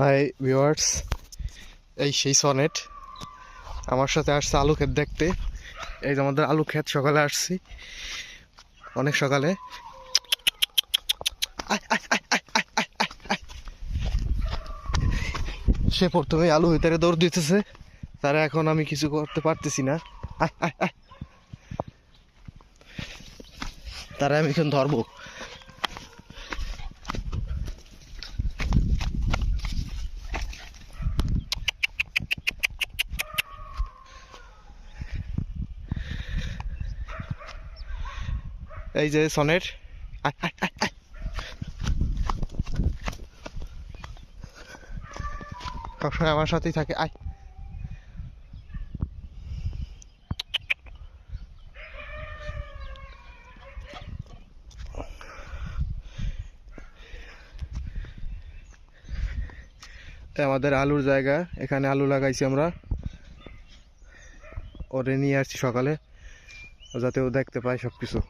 Hi viewers, এই সেই sonnet আমার সাথে আসছে আলু ক্ষেত দেখতে। এই যে আমাদের আলু ক্ষেত, সকালে আসছি, অনেক সকালে। সে প্রথমে আলু ভিতরে দৌড় দিতেছে, তারা এখন আমি কিছু করতে পারতেছি না। তারা আমি এখন ধরবো। এই যে সনেট, সবসময় আমার সাথেই থাকে। আয়, আমাদের আলুর জায়গা, এখানে আলু লাগাইছি আমরা। ওরে নিয়ে আসছি সকালে, যাতে ও দেখতে পায় সব কিছু।